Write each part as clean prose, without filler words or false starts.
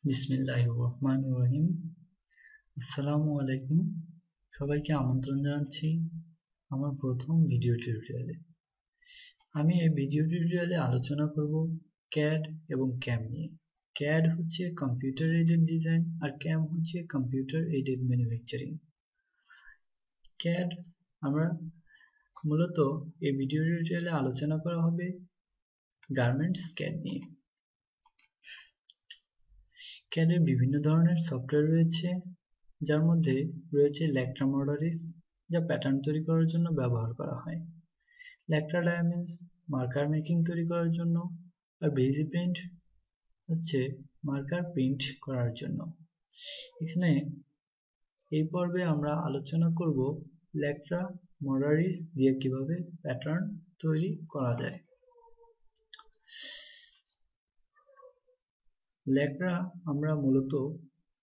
বিসমিল্লাহির রহমানির রহিম। আসসালামু আলাইকুম। সবাইকে আমন্ত্রণ জানাচ্ছি আমার প্রথম ভিডিও টিউটোরিয়ালে। আমি এই ভিডিও টিউটোরিয়ালে আলোচনা করব CAD এবং CAM নিয়ে। CAD হচ্ছে কম্পিউটার এইডেড ডিজাইন আর CAM হচ্ছে কম্পিউটার এইডেড ম্যানুফ্যাকচারিং। CAD আমরা মূলত এই ভিডিও টিউটোরিয়ালে আলোচনা করা হবে গার্মেন্টস CAD নিয়ে। CAD এর বিভিন্ন ধরনের সফটওয়্যার রয়েছে, যার মধ্যে রয়েছে ল্যাক্ট্রা মডারিস, যা প্যাটার্ন তৈরি করার জন্য ব্যবহার করা হয়, ল্যাক্ট্রা ডায়ামিন্স মার্কার মেকিং তৈরি করার জন্য, আর বেজি প্রিন্ট হচ্ছে মার্কার প্রিন্ট করার জন্য। এখানে এই পর্বে আমরা আলোচনা করব ল্যাক্ট্রা মডারিস দিয়ে কিভাবে প্যাটার্ন তৈরি করা যায়। ল্যাক্ট্রা আমরা মূলত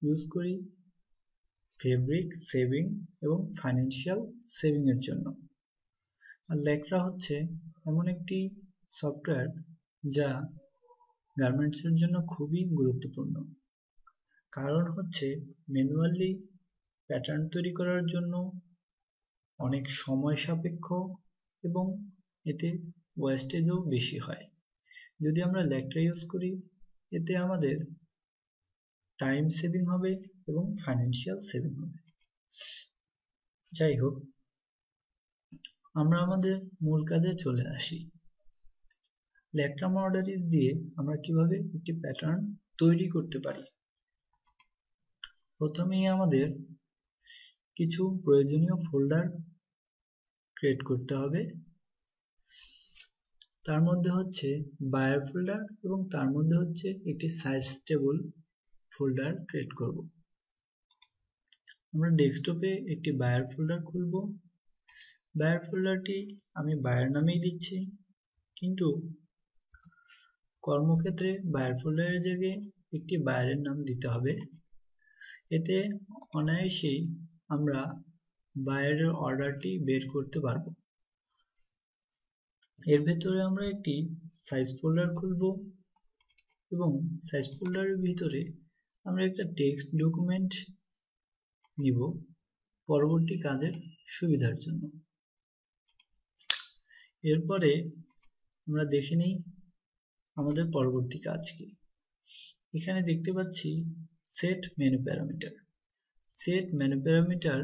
ইউজ করি ফেব্রিক সেভিং এবং ফাইন্যান্সিয়াল সেভিং এর জন্য। আর ল্যাক্ট্রা হচ্ছে এমন একটি সফটওয়্যার যা গার্মেন্টস এর জন্য খুবই গুরুত্বপূর্ণ। কারণ হচ্ছে ম্যানুয়ালি প্যাটার্ন তৈরি করার জন্য অনেক সময় সাপেক্ষ এবং এতে ওয়েস্টেজও বেশি হয়। যদি আমরা ল্যাক্ট্রা ইউজ করি, এতে আমাদের টাইম সেভিং হবে এবং ফাইন্যান্সিয়াল সেভিং হবে। যাই হোক, আমরা আমাদের মূল কাজে চলে আসি। ল্যাক্ট্রা মডারিস দিয়ে আমরা কিভাবে একটি প্যাটার্ন তৈরি করতে পারি। প্রথমেই আমাদের কিছু প্রয়োজনীয় ফোল্ডার ক্রিয়েট করতে হবে। তার মধ্যে হচ্ছে বায়ার ফোল্ডার এবং তার মধ্যে হচ্ছে একটি সাইজ টেবল ফোল্ডার ক্রিয়েট করব। আমরা ডেস্কটপে একটি বায়ার ফোল্ডার খুলব। বায়ার ফোল্ডারটি আমি বায়ার নামেই দিচ্ছি, কিন্তু কর্মক্ষেত্রে বায়ার ফোল্ডারের জায়গায় একটি বায়ারের নাম দিতে হবে। এতে অনায়াসেই আমরা বায়ারের অর্ডারটি বের করতে পারব। এর ভেতরে আমরা একটি সাইজ ফোল্ডার খুলব এবং সাইজ ফোল্ডারের ভিতরে আমরা একটা টেক্সট ডকুমেন্ট নিব পরবর্তী কাজের সুবিধার জন্য। এরপরে আমরা দেখে নিই আমাদের পরবর্তী কাজ কি। এখানে দেখতে পাচ্ছি set menu parameter. Set menu parameter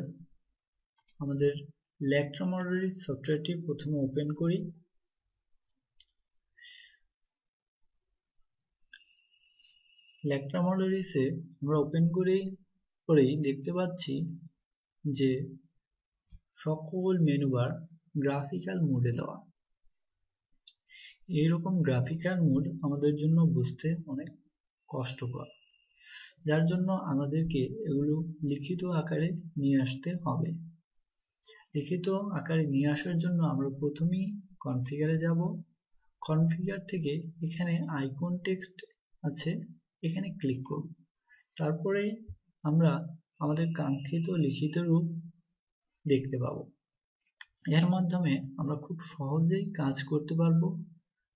আমাদের ল্যাক্ট্রা মডারিস সফটওয়্যারটি প্রথমে ওপেন করি। ল্যাক্ট্রা মডারিসে আমরা ওপেন করেই দেখতে পাচ্ছি যে সকল মেনু বার গ্রাফিক্যাল মোডে দেওয়া। এইরকম গ্রাফিক্যাল মোড আমাদের জন্য বুঝতে অনেক কষ্টকর, যার জন্য আমাদেরকে এগুলো লিখিত আকারে নিয়ে আসতে হবে। লিখিত আকারে নিয়ে আসার জন্য আমরা প্রথমেই কনফিগারে যাব। কনফিগার থেকে এখানে আইকন টেক্সট আছে, এখানে ক্লিক করব। তারপরে আমরা আমাদের কাঙ্ক্ষিত লিখিত রূপ দেখতে পাবো। এর মাধ্যমে আমরা খুব সহজেই কাজ করতে পারবো,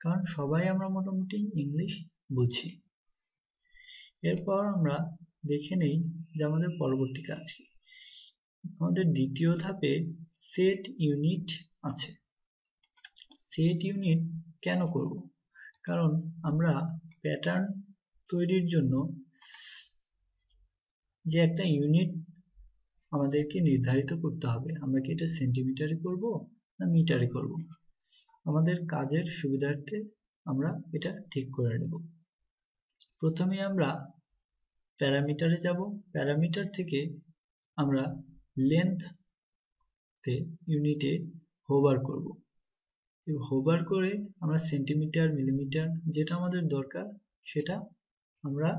কারণ সবাই আমরা মোটামুটি ইংলিশ বুঝি। এরপর আমরা দেখে নেই যে আমাদের পরবর্তী কাজ কি। আমাদের দ্বিতীয় ধাপে সেট ইউনিট আছে। সেট ইউনিট কেন করব? কারণ আমরা প্যাটার্ন তৈরির জন্য যে একটা ইউনিট আমাদেরকে নির্ধারিত করতে হবে, আমরা কি এটা সেন্টিমিটারে করব না মিটারে করব। আমাদের কাজের সুবিধার্থে আমরা এটা ঠিক করে নেব। প্রথমে আমরা প্যারামিটারে যাব। প্যারামিটার থেকে আমরা লেন্থতে ইউনিটে হোভার করব। হোভার করে আমরা সেন্টিমিটার মিলিমিটার যেটা আমাদের দরকার সেটা আমরা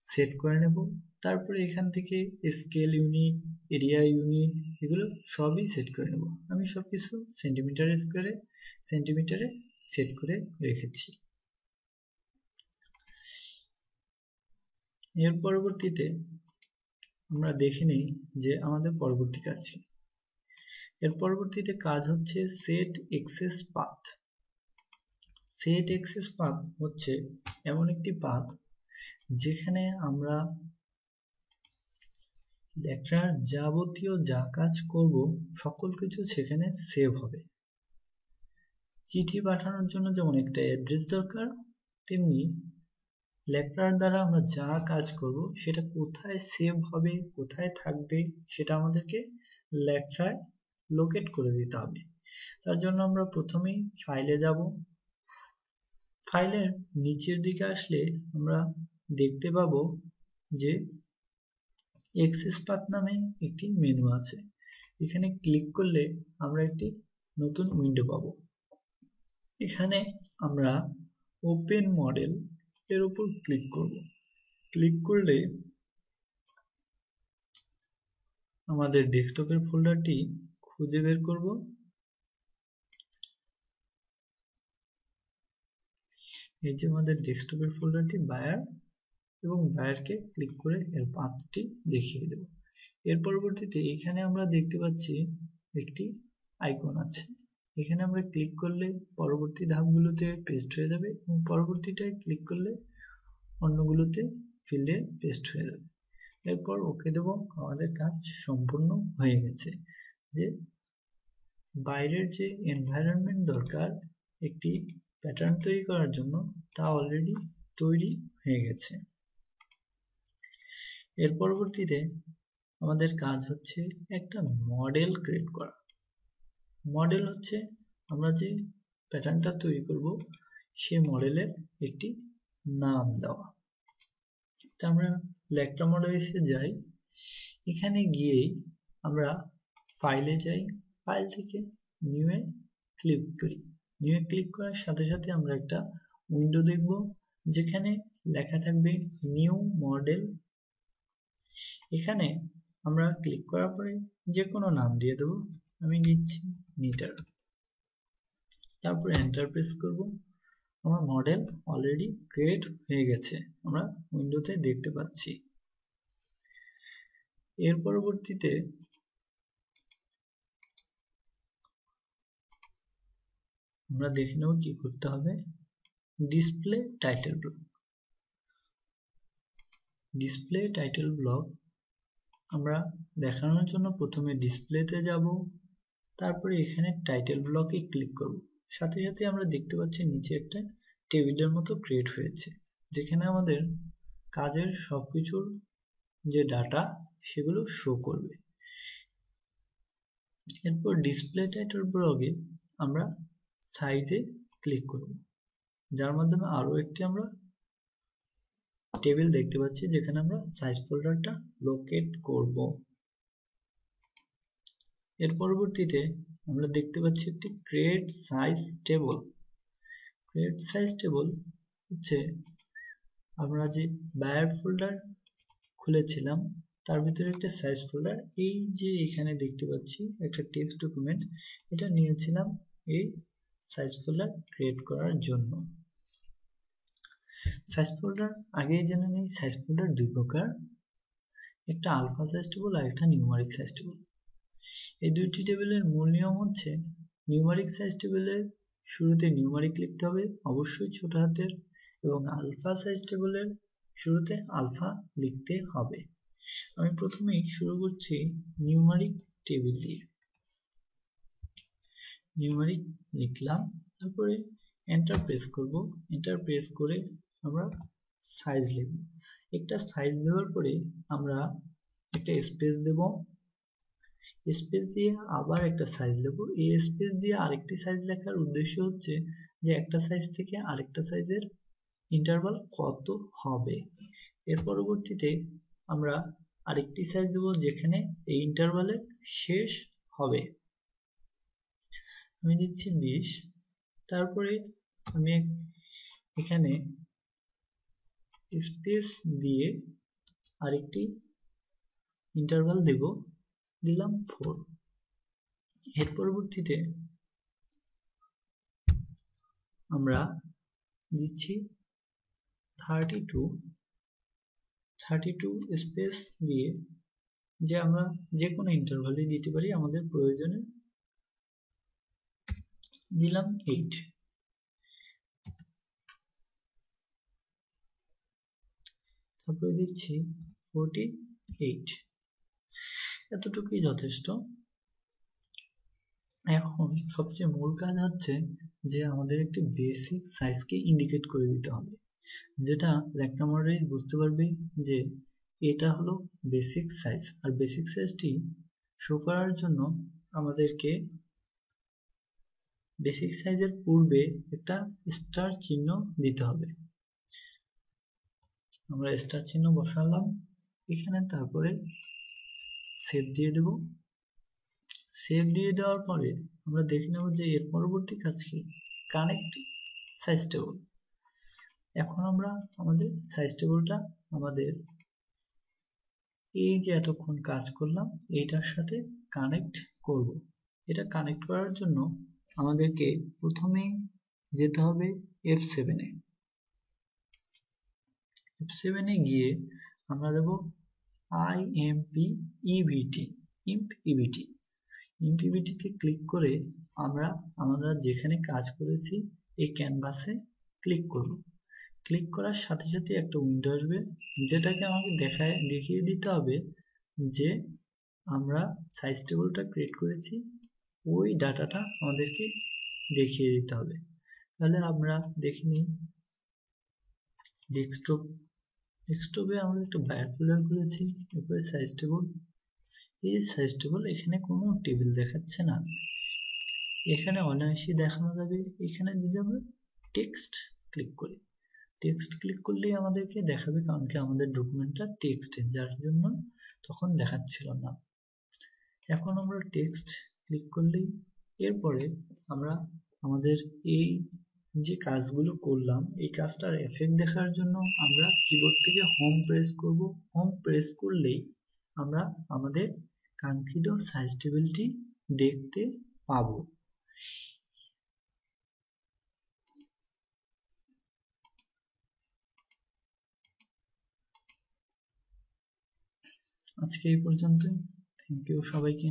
সেট করে নেব। তারপরে এখান থেকে স্কেল ইউনিট, এরিয়া ইউনিট, এগুলো সবই সেট করে নেব। আমি সবকিছু সেন্টিমিটার স্কোয়ারে সেন্টিমিটারে সেট করে রেখেছি। এর পরবর্তীতে আমরা দেখে নেই যে আমাদের পরবর্তী কাজ কি। এর পরবর্তীতে কাজ হচ্ছে set access path. Set access path হচ্ছে এমন একটি পাথ যেখানে আমরা লেখার যাবতীয় যা কাজ করব সকল কিছু সেখানে সেভ হবে। চিঠি পাঠানোর জন্য যেমন একটা অ্যাড্রেস দরকার, তেমনি লেখার দ্বারা আমরা যা কাজ করব সেটা কোথায় সেভ হবে, কোথায় থাকবে, সেটা আমাদেরকে লেখায় লোকেট করে দিতে হবে। তার জন্য আমরা প্রথমেই ফাইলে যাব। ফাইলের নিচের দিকে আসলে আমরা দেখতে পাবো যে এক্সেস পাথ নামে একটি মেনু আছে। এখানে ক্লিক করলে আমরা একটি নতুন উইন্ডো পাবো। এখানে আমরা ওপেন মডেল এর উপর ক্লিক করব। ক্লিক করলে আমাদের ডেস্কটপের ফোল্ডারটি খুঁজে বের করব। এই যে আমাদের ডেস্কটপের ফোল্ডারটি বায়ার, এবং বায়ারকে ক্লিক করে এর পাথটি দেখিয়ে দেব। এর পরবর্তীতে এখানে আমরা দেখতে পাচ্ছি একটি আইকন আছে। এখানে আমরা ক্লিক করলে পরবর্তী ধাপগুলোতে পেস্ট হয়ে যাবে, এবং পরবর্তীটায় ক্লিক করলে অন্যগুলোতে ফিল্ডে পেস্ট হয়ে যাবে। এরপর ওকে দেব। আমাদের কাজ সম্পূর্ণ হয়ে গেছে। যে বাইরের যে এনভায়রনমেন্ট দরকার একটি প্যাটার্ন তৈরি করার জন্য, তা অলরেডি তৈরি হয়ে গেছে। এর পরবর্তীতে আমাদের কাজ হচ্ছে একটা মডেল ক্রিয়েট করা। মডেল হচ্ছে আমরা যে প্যাটার্নটা তৈরি করব সেই মডেলের একটি নাম দেওয়া। তা আমরা লেকটা মডেলে যাই। এখানে গিয়েই আমরা ফাইলে যাই, ফাইল থেকে নিউ এ ক্লিক করি। নিউ এ ক্লিক করার সাথে সাথে আমরা একটা উইন্ডো দেখব যেখানে লেখা থাকবে নিউ মডেল। এখানে আমরা ক্লিক করার পরে যে কোনো নাম দিয়ে দেব। আমি দিচ্ছি মিটার। তারপরে এন্টার প্রেস করব। আমার মডেল অলরেডি ক্রিয়েট হয়ে গেছে, আমরা উইন্ডোতে দেখতে পাচ্ছি। এর পরবর্তীতে আমরা দেখে নেব কি করতে হবে। Display title block. Display title block আমরা দেখানোর জন্য প্রথমে ডিসপ্লেতে যাব, তারপরে এখানে টাইটেল ব্লকে ক্লিক করব। সাথে সাথে আমরা দেখতে পাচ্ছি নিচে একটা টেবিলের মতো ক্রিয়েট হয়েছে, যেখানে আমাদের কাজের সবকিছুর যে ডাটা সেগুলো শো করবে। এরপর ডিসপ্লে টাইটেল ব্লকে আমরা সাইজে ক্লিক করব, যার মাধ্যমে আরো একটি আমরা টেবিল দেখতে পাচ্ছি যেখানে আমরা সাইজ ফোল্ডারটা লোকেট করব। এর পরবর্তীতে আমরা দেখতে পাচ্ছি একটি create size table. Create size table হচ্ছে আমরা যে বায়ার ফোল্ডার খুলেছিলাম তার ভিতরে একটা সাইজ ফোল্ডার, এই যে এখানে দেখতে পাচ্ছি একটা টেক্সট ডকুমেন্ট, এটা নিয়েছিলাম এই সাইজ ফোল্ডার ক্রিয়েট করার জন্য। সাইজ ফোল্ডার আগেই জেনে নিই। সাইজ ফোল্ডার দুই প্রকার, একটা আলফা সাইজ টেবল আর একটা নিউমারিক সাইজ টেবল। এই দুইটি টেবিলের মূল নিয়ম হচ্ছে নিউমারিক সাইজ টেবিলের শুরুতে নিউমারিক লিখতে হবে অবশ্যই ছোট হাতের, এবং আলফা সাইজ টেবিলের শুরুতে আলফা লিখতে হবে। আমি প্রথমেই শুরু করছি নিউমারিক টেবিল দিয়ে। নিউমারিক লিখলাম, তারপরে এন্টার প্রেস করব। এন্টার প্রেস করে আমরা সাইজ লিখব। একটা সাইজ দেওয়ার পরে আমরা একটা স্পেস দেব। স্পেস দিয়ে আবার একটা সাইজ দেব। এই স্পেস দিয়ে আরেকটি সাইজ লেখার উদ্দেশ্য হচ্ছে যে একটা সাইজ থেকে আরেকটা সাইজের ইন্টারভাল কত হবে। এর পরবর্তীতে আমরা আরেকটি সাইজ দেব যেখানে এই ইন্টারভালের শেষ হবে। আমি দিচ্ছি 20। তারপরে আমি এখানে স্পেস দিয়ে আরেকটি ইন্টারভাল দেব, দিলাম 4। এর পরবর্তীতে আমরা দিচ্ছি 32 স্পেস দিয়ে, যে আমরা যে কোনো ইন্টারভালই দিতে পারি আমাদের প্রয়োজনে, দিলাম 8। তারপরে দিচ্ছি 48, এতটুকুই যথেষ্ট। এখন সবচেয়ে মূল কাজ হচ্ছে যে আমাদের একটি বেসিক সাইজকে ইন্ডিকেট করে দিতে হবে, যেটা রেক্টাম মডেল বুঝতে পারবে যে এটা হলো বেসিক সাইজ। আর বেসিক সাইজটি শো করার জন্য আমাদেরকে বেসিক সাইজের পূর্বে একটা স্টার চিহ্ন দিতে হবে। আমরা স্টার চিহ্ন বসালাম এখানে, তারপরে সেভ দিয়ে দেব। সেভ দিয়ে দেওয়ার পরে আমরা দেখে নেব যে এর পরবর্তী কাজ কি, কানেক্ট সাইজ টেবল। এখন আমরা আমাদের সাইজ টেবলটা আমাদের এই যে এতক্ষণ কাজ করলাম এইটার সাথে কানেক্ট করব। এটা কানেক্ট করার জন্য আমাদেরকে প্রথমে যেতে হবে F7 এ। F7 এ গিয়ে আমরা দেব IMP-EVT, IMP-EVT তে ক্লিক করে আমরা যেখানে কাজ করেছি এই ক্যানভাসে ক্লিক করব। ক্লিক করার সাথে সাথে একটা উইন্ডো আসবে, যেটাকে আমাকে দেখিয়ে দিতে হবে যে আমরা সাইজ টেবলটা ক্রিয়েট করেছি, ওই ডাটাটা আমাদেরকে দেখিয়ে দিতে হবে। তাহলে আমরা দেখে নিই, ডেস্কটপে আমরা একটা বায়ার ফোল্ডার খুলেছি, এরপরে সাইজ টেবল। এই সাইজ টেবল এখানে কোনো টেবিল দেখাচ্ছে না, এখানে অনায়াসই দেখানো যাবে। এখানে যদি আমরা টেক্সট ক্লিক করি, টেক্সট ক্লিক করলেই আমাদেরকে দেখাবে, কারণ কি আমাদের ডকুমেন্টটা টেক্সটে, যার জন্য তখন দেখাচ্ছিল না। এখন আমরা টেক্সট ক্লিক করলেই এরপরে আমরা আমাদের এই যে কাজগুলো করলাম এই কাজটার এফেক্ট দেখার জন্য আমরা কিবোর্ড থেকে হোম প্রেস করব। হোম প্রেস করলেই আমরা আমাদের কাঙ্ক্ষিত সাইজ টেবিলটি দেখতে পাবো। আজকে এই পর্যন্তই। থ্যাংক ইউ সবাইকে।